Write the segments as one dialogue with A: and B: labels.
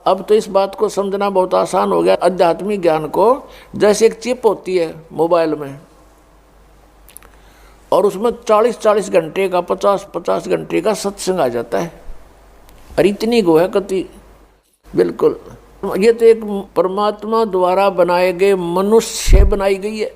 A: अब तो इस बात को समझना बहुत आसान हो गया आध्यात्मिक ज्ञान को। जैसे एक चिप होती है मोबाइल में और उसमें 40-40 घंटे का 50-50 घंटे का सत्संग आ जाता है। और इतनी गो है कति बिल्कुल। ये तो एक परमात्मा द्वारा बनाए गए मनुष्य बनाई गई है।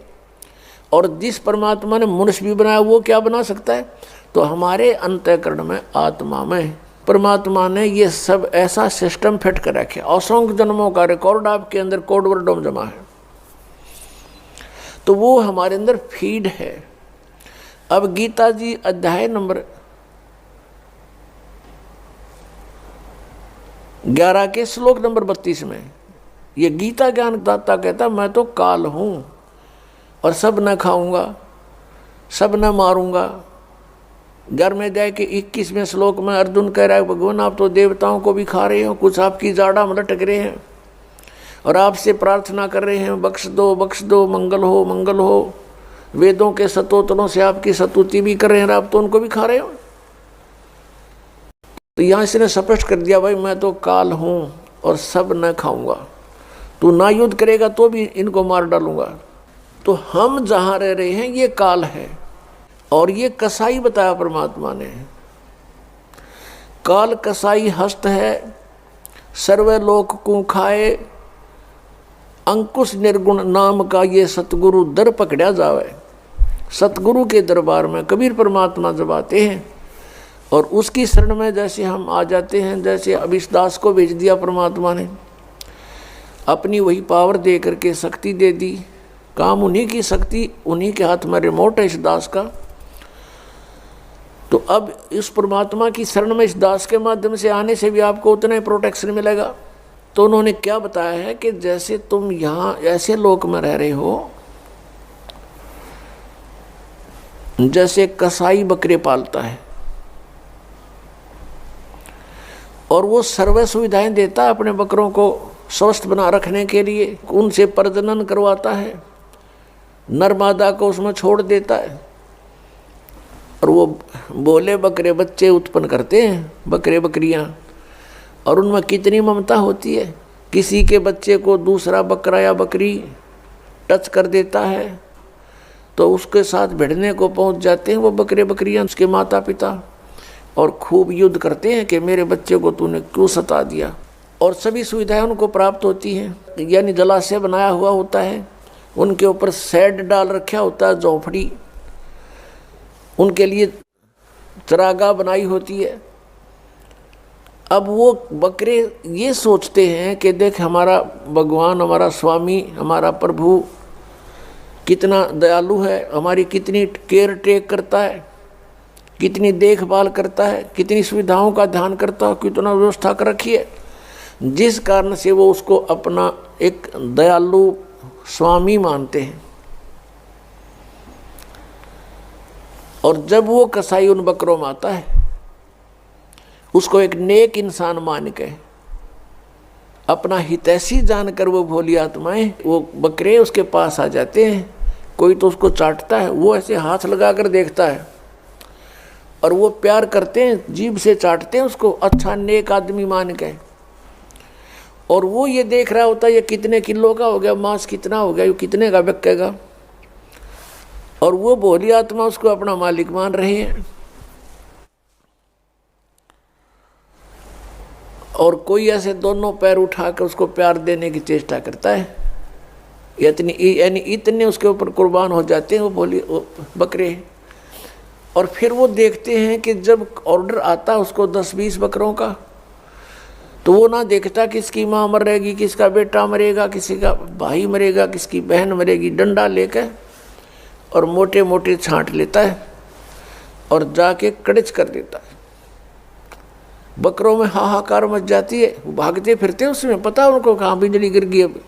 A: और जिस परमात्मा ने मनुष्य भी बनाया वो क्या बना सकता है? तो हमारे अंतःकरण में आत्मा में परमात्मा ने ये सब ऐसा सिस्टम फिट कर रखे। असंख्य जन्मों का रिकॉर्ड आपके अंदर कोड वर्डों में जमा है। तो वो हमारे अंदर फीड है। अब गीता जी अध्याय नंबर 11 के श्लोक नंबर 32 में ये गीता ज्ञान दाता कहता मैं तो काल हूं और सब न खाऊंगा, सब न मारूंगा। 11वें अध्याय के 21वें श्लोक में अर्जुन कह रहा है भगवान आप तो देवताओं को भी खा रहे हो, कुछ आपकी जाड़ा में लटक रहे हैं और आपसे प्रार्थना कर रहे हैं बख्श दो, मंगल हो मंगल हो। वेदों के सतोत्तरों से आपकी स्तुति भी कर रहे हैं, आप तो उनको भी खा रहे हो। तो यहाँ इसने स्पष्ट कर दिया भाई मैं तो काल हूं और सब न खाऊंगा। तू ना युद्ध करेगा तो भी इनको मार डालूंगा। तो हम जहां रह रहे हैं ये काल है और ये कसाई बताया परमात्मा ने। काल कसाई हस्त है, सर्वलोक को खाए, अंकुश निर्गुण नाम का ये सतगुरु दर पकड़ा जावे। सतगुरु के दरबार में कबीर परमात्मा जब आते हैं और उसकी शरण में जैसे हम आ जाते हैं, जैसे अब इस दास को भेज दिया परमात्मा ने, अपनी वही पावर दे करके शक्ति दे दी। काम उन्हीं की शक्ति, उन्हीं के हाथ में रिमोट है इस दास का। तो अब इस परमात्मा की शरण में इस दास के माध्यम से आने से भी आपको उतना ही प्रोटेक्शन मिलेगा। तो उन्होंने क्या बताया है कि जैसे तुम यहाँ ऐसे लोक में रह रहे हो जैसे कसाई बकरे पालता है और वो सर्व सुविधाएं देता है अपने बकरों को स्वस्थ बना रखने के लिए, उनसे प्रजनन करवाता है, नर मादा को उसमें छोड़ देता है और वो बोले बकरे बच्चे उत्पन्न करते हैं बकरे बकरियां। और उनमें कितनी ममता होती है। किसी के बच्चे को दूसरा बकरा या बकरी टच कर देता है तो उसके साथ भिड़ने को पहुंच जाते हैं वो बकरे बकरियां, उसके माता पिता, और खूब युद्ध करते हैं कि मेरे बच्चे को तूने क्यों सता दिया। और सभी सुविधाएं उनको प्राप्त होती हैं, यानी जलाशय बनाया हुआ होता है, उनके ऊपर शेड डाल रखा होता है, झोंपड़ी, उनके लिए चरागाह बनाई होती है। अब वो बकरे ये सोचते हैं कि देख हमारा भगवान, हमारा स्वामी, हमारा प्रभु कितना दयालु है, हमारी कितनी केयर टेक करता है, कितनी देखभाल करता है, कितनी सुविधाओं का ध्यान करता है, कितना व्यवस्था कर रखी है। जिस कारण से वो उसको अपना एक दयालु स्वामी मानते हैं। और जब वो कसाई उन बकरों में आता है उसको एक नेक इंसान मान के, अपना हितैषी जानकर वो भोली आत्माएं, वो बकरे उसके पास आ जाते हैं। कोई तो उसको चाटता है, वो ऐसे हाथ लगाकर देखता है और वो प्यार करते हैं, जीभ से चाटते हैं उसको, अच्छा नेक आदमी मान के। और वो ये देख रहा होता है ये कितने किलो का हो गया, मांस कितना हो गया, ये कितने का बिकेगा। और वो भोली आत्मा उसको अपना मालिक मान रहे हैं। और कोई ऐसे दोनों पैर उठाकर उसको प्यार देने की चेष्टा करता है, यानी इतने उसके ऊपर कुर्बान हो जाते हैं वो बकरे। और फिर वो देखते हैं कि जब ऑर्डर आता है उसको 10-20 बकरों का, तो वो ना देखता किसकी माँ मरेगी, किसका बेटा मरेगा, किसी का भाई मरेगा, किसकी बहन मरेगी। डंडा लेकर और मोटे मोटे छांट लेता है और जाके कड़च कर देता है। बकरों में हाहाकार मच जाती है, वो भागते फिरते उसमें, पता है उनको कहाँ बिजली गिर गई। अब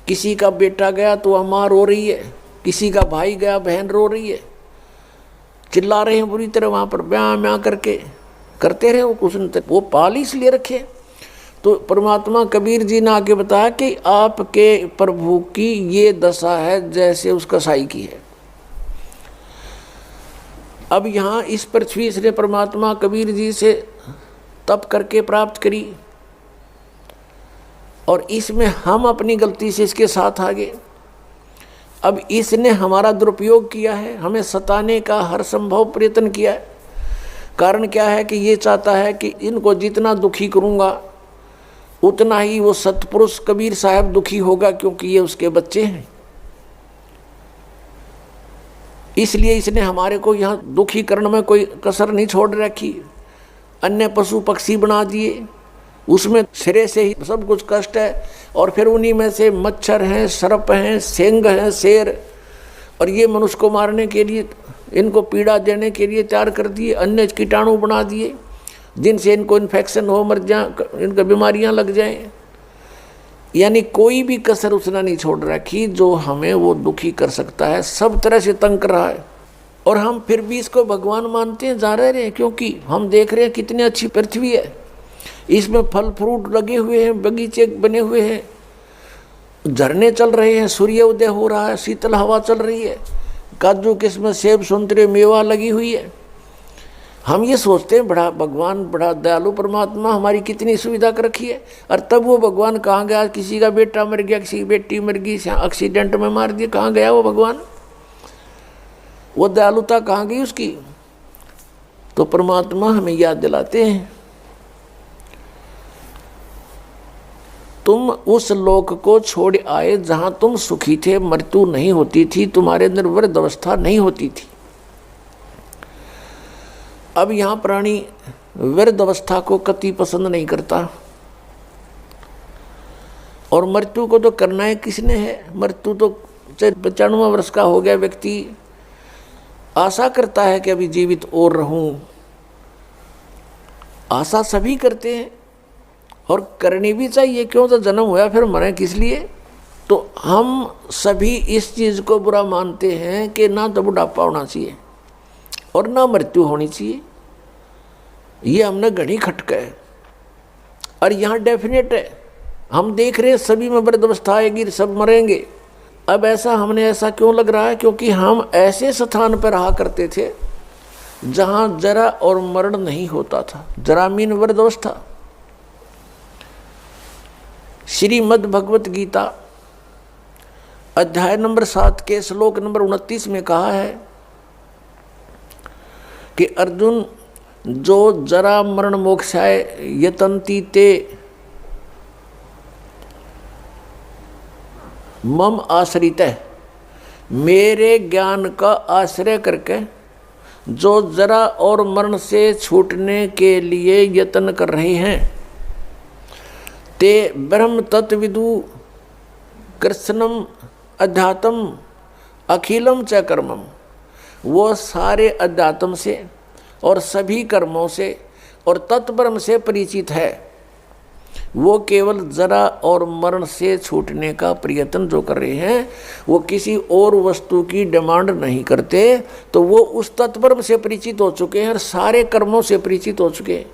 A: किसी का बेटा गया तो वह माँ रो रही है, किसी का भाई गया बहन रो रही है, चिल्ला रहे हैं बुरी तरह, वहाँ पर ब्याह म्याँ करके करते रहे। वो कुछ नहीं, वो पाल इसलिए रखे। तो परमात्मा कबीर जी ने आगे बताया कि आपके प्रभु की ये दशा है जैसे उस कसाई की है। अब यहाँ इस पृथ्वी से परमात्मा कबीर जी से तप करके प्राप्त करी और इसमें हम अपनी गलती से इसके साथ आ गए। अब इसने हमारा दुरुपयोग किया है, हमें सताने का हर संभव प्रयत्न किया है। कारण क्या है कि ये चाहता है कि इनको जितना दुखी करूँगा उतना ही वो सतपुरुष कबीर साहब दुखी होगा, क्योंकि ये उसके बच्चे हैं। इसलिए इसने हमारे को यहाँ दुखी करने में कोई कसर नहीं छोड़ रखी। अन्य पशु पक्षी बना दिए, उसमें सिरे से ही सब कुछ कष्ट है। और फिर उन्हीं में से मच्छर हैं, सर्प हैं, सेंग हैं, शेर, और ये मनुष्य को मारने के लिए, इनको पीड़ा देने के लिए तैयार कर दिए। अन्य कीटाणु बना दिए जिनसे इनको इन्फेक्शन हो, मर जाए, इनको बीमारियां लग जाएं। यानी कोई भी कसर उसने नहीं छोड़ रखी जो हमें वो दुखी कर सकता है, सब तरह से तंग कर रहा है। और हम फिर भी इसको भगवान मानते हैं, जा रहे हैं, क्योंकि हम देख रहे हैं कितनी अच्छी पृथ्वी है, इसमें फल फ्रूट लगे हुए हैं, बगीचे बने हुए हैं, झरने चल रहे हैं, सूर्य उदय हो रहा है, शीतल हवा चल रही है, काजू किस्म सेब संतरे मेवा लगी हुई है। हम ये सोचते हैं बड़ा भगवान, बड़ा दयालु परमात्मा, हमारी कितनी सुविधा कर रखी है। और तब वो भगवान कहाँ गया? किसी का बेटा मर गया, किसी की बेटी मर गई, एक्सीडेंट में मार दिया, कहाँ गया वो भगवान? वो दयालुता कहाँ गई उसकी? तो परमात्मा हमें याद दिलाते हैं, तुम उस लोक को छोड़ आए जहां तुम सुखी थे, मृत्यु नहीं होती थी, तुम्हारे अंदर वृद्ध अवस्था नहीं होती थी। अब यहाँ प्राणी वृद्ध अवस्था को कति पसंद नहीं करता, और मृत्यु को तो करना है किसने है? मृत्यु तो 95 वर्ष का हो गया व्यक्ति आशा करता है कि अभी जीवित और रहूं। आशा सभी करते हैं और करनी भी चाहिए, क्यों? तो जन्म हुआ फिर मरे किस लिए? तो हम सभी इस चीज़ को बुरा मानते हैं कि ना तो बुढ़ापा होना चाहिए और ना मृत्यु होनी चाहिए। ये हमने घनी खटका है, और यहाँ डेफिनेट है, हम देख रहे हैं सभी में वृद्ध अवस्था आएगी, सब मरेंगे। अब हमने ऐसा क्यों लग रहा है? क्योंकि हम ऐसे स्थान पर रहा करते थे जहाँ जरा और मरण नहीं होता था। जरा मीन वृद्ध अवस्था। श्रीमद् भगवत गीता अध्याय नंबर 7 के श्लोक नंबर 29 में कहा है कि अर्जुन, जो जरा मरण मोक्षाय यतन्ति ते मम आश्रित है, मेरे ज्ञान का आश्रय करके जो जरा और मरण से छूटने के लिए यत्न कर रहे हैं, ते ब्रह्म तत्विदु कृष्णम अध्यात्म अखिलम च कर्मम, वो सारे अध्यात्म से और सभी कर्मों से और तत्ब्रह्म से परिचित है। वो केवल जरा और मरण से छूटने का प्रयत्न जो कर रहे हैं, वो किसी और वस्तु की डिमांड नहीं करते, तो वो उस तत्ब्रह्म से परिचित हो चुके हैं और सारे कर्मों से परिचित हो चुके हैं।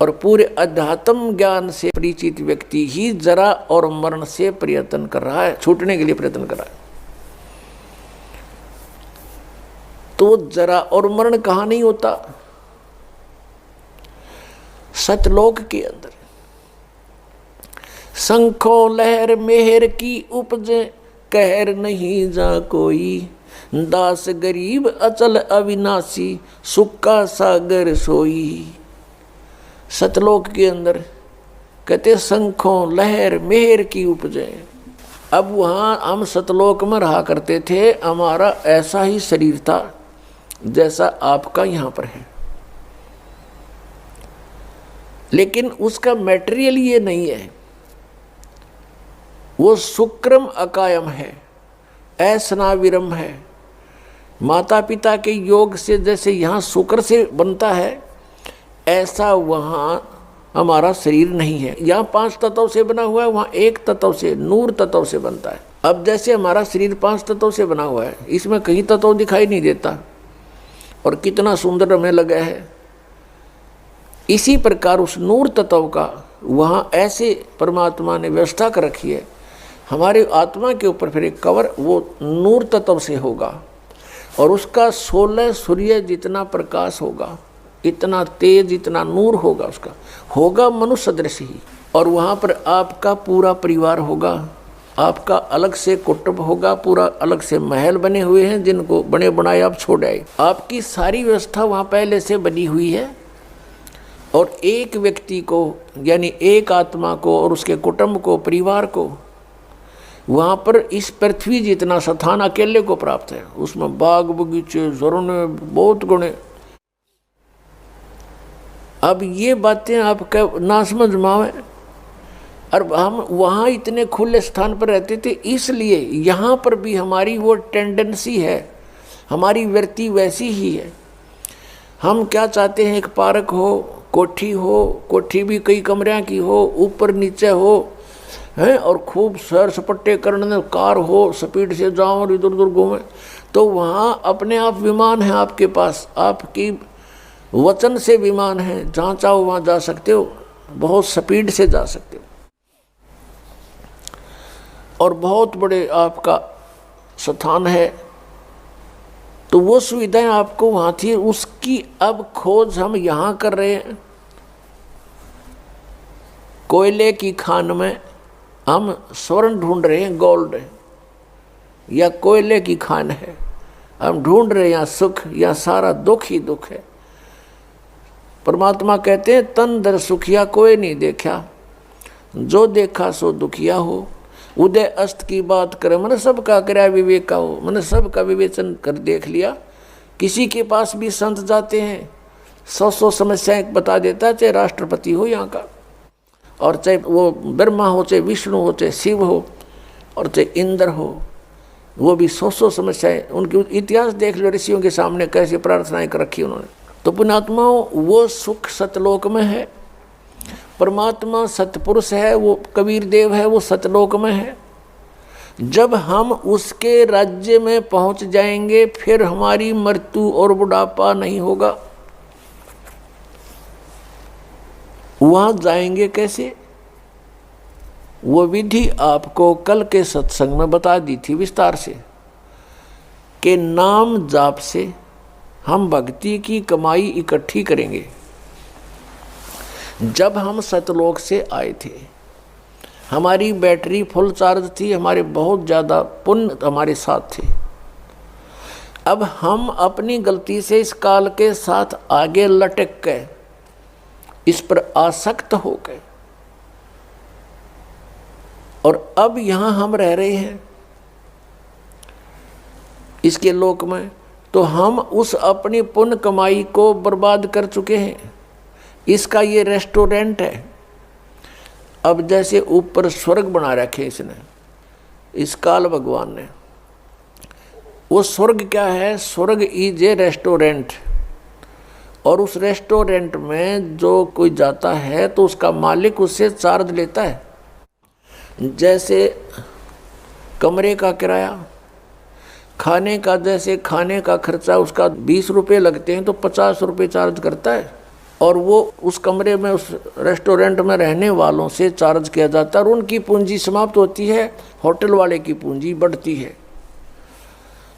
A: और पूरे अध्यात्म ज्ञान से परिचित व्यक्ति ही जरा और मरण से प्रयत्न कर रहा है, छूटने के लिए प्रयत्न कर रहा है। तो जरा और मरण कहाँ नहीं होता? सतलोक के अंदर। शंखो लहर मेहर की उपजे, कहर नहीं जा कोई, दास गरीब अचल अविनाशी, सुख का सागर सोई। सतलोक के अंदर कहते शंखों लहर मेहर की उपजे। अब वहाँ हम सतलोक में रहा करते थे, हमारा ऐसा ही शरीर था जैसा आपका यहाँ पर है, लेकिन उसका मैटेरियल ये नहीं है, वो शुक्रम अकायम है, ऐसनाविरम है। माता पिता के योग से जैसे यहाँ शुक्र से बनता है, ऐसा वहाँ हमारा शरीर नहीं है। यहाँ 5 तत्वों से बना हुआ है, वहाँ 1 तत्व से, नूर तत्व से बनता है। अब जैसे हमारा शरीर 5 तत्वों से बना हुआ है, इसमें कहीं तत्व दिखाई नहीं देता और कितना सुंदर हमें लगा है। इसी प्रकार उस नूर तत्व का वहाँ ऐसे परमात्मा ने व्यवस्था कर रखी है। हमारे आत्मा के ऊपर फिर एक कवर वो नूर तत्व से होगा, और उसका 16 सूर्य जितना प्रकाश होगा, इतना तेज, इतना नूर होगा, उसका होगा मनुष्य सदृश ही। और वहाँ पर आपका पूरा परिवार होगा, आपका अलग से कुटुंब होगा, पूरा अलग से महल बने हुए हैं जिनको बने बनाए आप छोड़ आए। आपकी सारी व्यवस्था वहाँ पहले से बनी हुई है और एक व्यक्ति को यानी एक आत्मा को और उसके कुटुंब को, परिवार को वहाँ पर इस पृथ्वी जितना स्थान अकेले को प्राप्त है। उसमें बाग बगीचे, झरने, बहुत गुणे। अब ये बातें आपका ना समझ में आवे। और हम वहाँ इतने खुले स्थान पर रहते थे, इसलिए यहाँ पर भी हमारी वो टेंडेंसी है, हमारी वृत्ति वैसी ही है। हम क्या चाहते हैं, एक पार्क हो, कोठी भी कई कमरियाँ की हो, ऊपर नीचे हो हैं, और खूब सैर सपट्टे करने, कार हो, स्पीड से जाओ और इधर उधर घूमें। तो वहाँ अपने आप विमान है आपके पास, आपकी वचन से विमान है, जहाँ चाहो वहाँ जा सकते हो, बहुत स्पीड से जा सकते हो और बहुत बड़े आपका स्थान है। तो वो सुविधाएं आपको वहाँ थी, उसकी अब खोज हम यहाँ कर रहे हैं। कोयले की खान में हम स्वर्ण ढूंढ रहे हैं, गोल्ड या कोयले की खान है, हम ढूंढ रहे हैं यहाँ सुख, या सारा दुख ही दुख है। परमात्मा कहते हैं तन दर सुखिया कोई नहीं देखा, जो देखा सो दुखिया हो। उदय अस्त की बात करे, मैंने सबका कर्या विवेक का हो, मैंने सबका विवेचन कर देख लिया। किसी के पास भी संत जाते हैं, 100 समस्याएं बता देता है, चाहे राष्ट्रपति हो यहाँ का, और चाहे वो ब्रह्मा हो, चाहे विष्णु हो, चाहे शिव हो, और चाहे इंद्र हो, वो भी 100 समस्याएं। उनकी इतिहास देख लो, ऋषियों के सामने कैसे प्रार्थनाएं कर रखी उन्होंने। तो पुण्यात्माओं, वो सुख सतलोक में है। परमात्मा सतपुरुष है, वो कबीर देव है, वो सतलोक में है। जब हम उसके राज्य में पहुंच जाएंगे, फिर हमारी मृत्यु और बुढ़ापा नहीं होगा। वहां जाएंगे कैसे, वो विधि आपको कल के सत्संग में बता दी थी विस्तार से, कि नाम जाप से हम भक्ति की कमाई इकट्ठी करेंगे। जब हम सतलोक से आए थे, हमारी बैटरी फुल चार्ज थी, हमारे बहुत ज़्यादा पुण्य हमारे साथ थे। अब हम अपनी गलती से इस काल के साथ आगे लटक गए, इस पर आसक्त हो गए, और अब यहाँ हम रह रहे हैं इसके लोक में, तो हम उस अपनी पुण्य कमाई को बर्बाद कर चुके हैं। इसका ये रेस्टोरेंट है। अब जैसे ऊपर स्वर्ग बना रखे इसने, इस काल भगवान ने, वो स्वर्ग क्या है, स्वर्ग इज ए रेस्टोरेंट। और उस रेस्टोरेंट में जो कोई जाता है तो उसका मालिक उससे चार्ज लेता है। जैसे कमरे का किराया, खाने का, जैसे खाने का खर्चा उसका 20 रुपये लगते हैं तो 50 रुपये चार्ज करता है, और वो उस कमरे में, उस रेस्टोरेंट में रहने वालों से चार्ज किया जाता है, और उनकी पूंजी समाप्त होती है, होटल वाले की पूंजी बढ़ती है।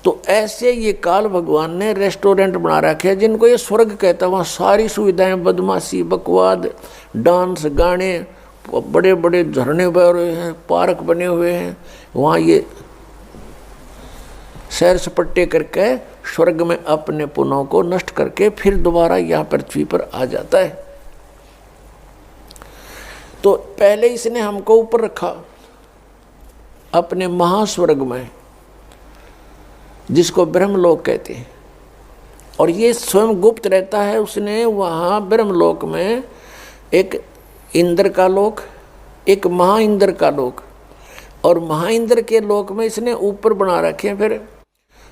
A: तो ऐसे ये काल भगवान ने रेस्टोरेंट बना रखे हैं, जिनको ये स्वर्ग कहता है। वहाँ सारी सुविधाएं, बदमाशी, बकवाद, डांस, गाने, बड़े बड़े झरने बह रहे हैं, पार्क बने हुए हैं, वहाँ ये सैर सपट्टे करके स्वर्ग में अपने पुण्यों को नष्ट करके फिर दोबारा यहाँ पृथ्वी पर आ जाता है। तो पहले इसने हमको ऊपर रखा अपने महास्वर्ग में, जिसको ब्रह्मलोक कहते हैं, और ये स्वयं गुप्त रहता है। उसने वहाँ ब्रह्मलोक में एक इंद्र का लोक, एक महाइंद्र का लोक, और महाइंद्र के लोक में इसने ऊपर बना रखे हैं फिर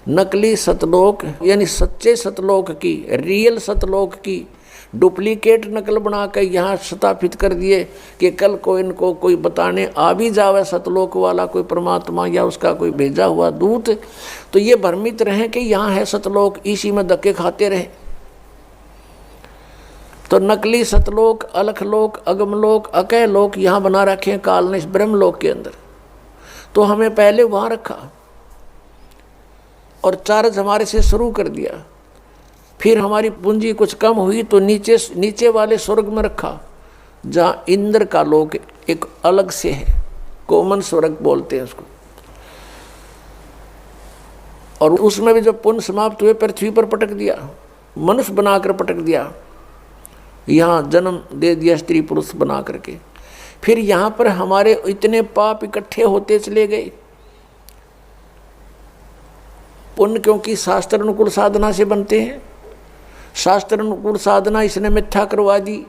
A: नकली सतलोक, यानी सच्चे सतलोक की, रियल सतलोक की डुप्लीकेट नकल बना कर यहाँ स्थापित कर दिए कि कल को इनको कोई बताने आ भी जावे सतलोक वाला, कोई परमात्मा या उसका कोई भेजा हुआ दूत, तो ये भ्रमित रहे कि यहाँ है सतलोक, इसी में धक्के खाते रहे। तो नकली सतलोक, अलखलोक, अगमलोक, अकयलोक यहाँ बना रखे हैं काल ने इस ब्रह्मलोक के अंदर। तो हमें पहले वहाँ रखा और चार्ज हमारे से शुरू कर दिया। फिर हमारी पूंजी कुछ कम हुई तो नीचे वाले स्वर्ग में रखा, जहाँ इंद्र का लोक एक अलग से है, कोमन स्वर्ग बोलते हैं उसको। और उसमें भी जब पुण्य समाप्त हुए पृथ्वी पर पटक दिया, मनुष्य बनाकर पटक दिया, यहाँ जन्म दे दिया स्त्री पुरुष बना करके। फिर यहाँ पर हमारे इतने पाप इकट्ठे होते चले गए। पुण्य क्योंकि शास्त्र अनुकूल साधना से बनते हैं, शास्त्र अनुकूल साधना इसने मिथ्या करवा दी।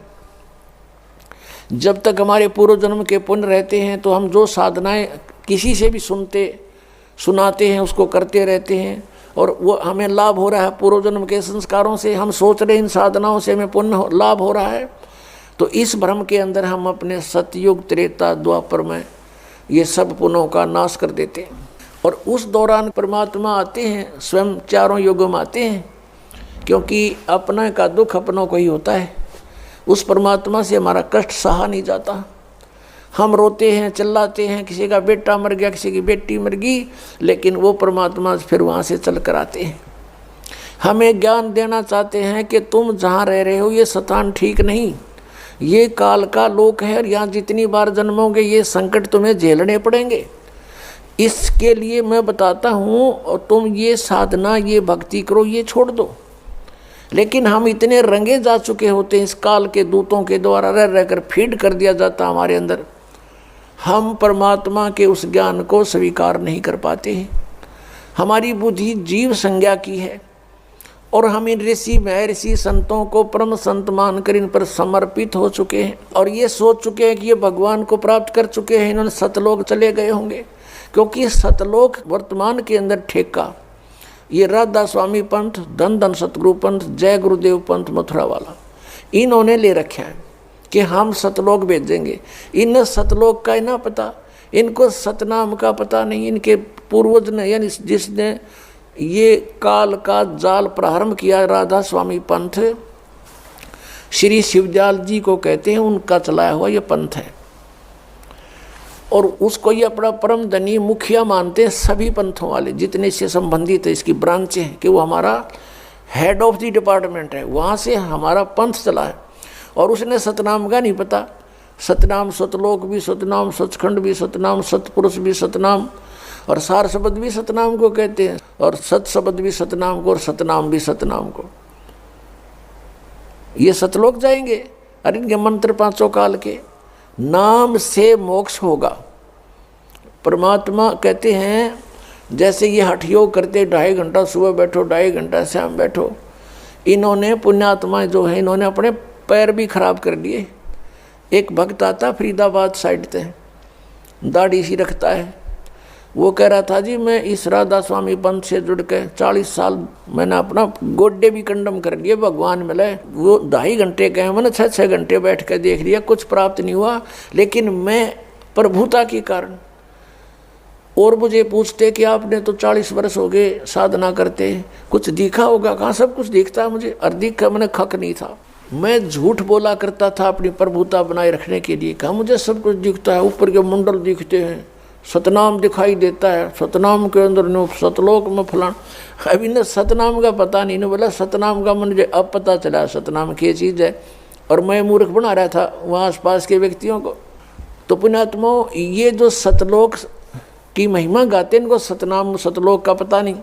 A: जब तक हमारे पूर्व जन्म के पुण्य रहते हैं तो हम जो साधनाएं किसी से भी सुनाते हैं उसको करते रहते हैं, और वो हमें लाभ हो रहा है पूर्व जन्म के संस्कारों से। हम सोच रहे इन साधनाओं से हमें पुण्य लाभ हो रहा है, तो इस भ्रम के अंदर हम अपने सतयुग त्रेता द्वापर में ये सब पुण्यों का नाश कर देते हैं। और उस दौरान परमात्मा आते हैं, स्वयं चारों युगों में आते हैं, क्योंकि अपने का दुख अपनों को ही होता है। उस परमात्मा से हमारा कष्ट सहा नहीं जाता। हम रोते हैं, चिल्लाते हैं, किसी का बेटा मर गया, किसी की बेटी मर गई, लेकिन वो परमात्मा फिर वहाँ से चल कर आते हैं। हमें ज्ञान देना चाहते हैं कि तुम जहाँ रह रहे हो ये स्थान ठीक नहीं, ये काल का लोक है, और यहाँ जितनी बार जन्मोगे ये संकट तुम्हें झेलने पड़ेंगे। इसके लिए मैं बताता हूँ, और तुम ये साधना, ये भक्ति करो, ये छोड़ दो। लेकिन हम इतने रंगे जा चुके होते हैं, इस काल के दूतों के द्वारा रह रहकर फीड कर दिया जाता हमारे अंदर, हम परमात्मा के उस ज्ञान को स्वीकार नहीं कर पाते हैं। हमारी बुद्धि जीव संज्ञा की है, और हम इन ऋषि महर्षि संतों को परम संत मानकर इन पर समर्पित हो चुके हैं, और ये सोच चुके हैं कि ये भगवान को प्राप्त कर चुके हैं, इन्होंने सतलोक चले गए होंगे। क्योंकि सतलोक वर्तमान के अंदर ठेका ये राधा स्वामी पंथ, धन धन सतगुरु पंथ, जय गुरुदेव पंथ मथुरा वाला, इन्होंने ले रखा है कि हम सतलोक भेजेंगे। इन सतलोक का ही ना पता, इनको सतनाम का पता नहीं। इनके पूर्वज ने, यानी जिसने ये काल का जाल प्रारंभ किया, राधा स्वामी पंथ श्री शिवदयाल जी को कहते हैं, उनका चलाया हुआ ये पंथ है। और उसको ये अपना परम धनी मुखिया मानते हैं सभी पंथों वाले, जितने से संबंधित है, इसकी ब्रांचें हैं, कि वो हमारा हेड ऑफ द डिपार्टमेंट है, वहाँ से हमारा पंथ चला है। और उसने सतनाम का नहीं पता। सतनाम सतलोक भी सतनाम, सचखंड भी सतनाम, सतपुरुष भी सतनाम, और सार शब्द भी सतनाम को कहते हैं, और सत शब्द भी सतनाम को, और सतनाम भी सतनाम को। ये सतलोक जाएंगे। अरे इनके मंत्र पांचों काल के, नाम से मोक्ष होगा। परमात्मा कहते हैं जैसे ये हठ योग करते, 2.5 घंटा सुबह बैठो, 2.5 घंटा शाम बैठो। इन्होंने पुण्यात्माएं जो है, इन्होंने अपने पैर भी खराब कर लिए। एक भक्त आता फरीदाबाद साइड से, दाढ़ी सी रखता है, वो कह रहा था जी मैं इस राधा स्वामी पंथ से जुड़ के 40 साल मैंने अपना गोड्डे भी कंडम कर लिए, भगवान मिले। वो 2.5 घंटे गए, मैंने 6-6 घंटे बैठ कर देख लिया, कुछ प्राप्त नहीं हुआ। लेकिन मैं प्रभुता के कारण, और मुझे पूछते कि आपने तो 40 वर्ष हो गए साधना करते, कुछ दिखा होगा? कहाँ सब कुछ दिखता है मुझे। और दिखा, मैंने खक नहीं था, मैं झूठ बोला करता था अपनी प्रभुता बनाए रखने के लिए। कहा मुझे सब कुछ दिखता है, ऊपर के मंडल दिखते हैं, सतनाम दिखाई देता है, सतनाम के अंदर नो सतलोक में फलान। अभी न सतनाम का पता नहीं, ने बोला सतनाम का मुझे अब पता चला सतनाम क्या चीज़ है। और मैं मूर्ख बना रहा था वहाँ आसपास के व्यक्तियों को। तो पुण्यात्माओं, ये जो सतलोक की महिमा गाते हैं, इनको सतनाम सतलोक का पता नहीं।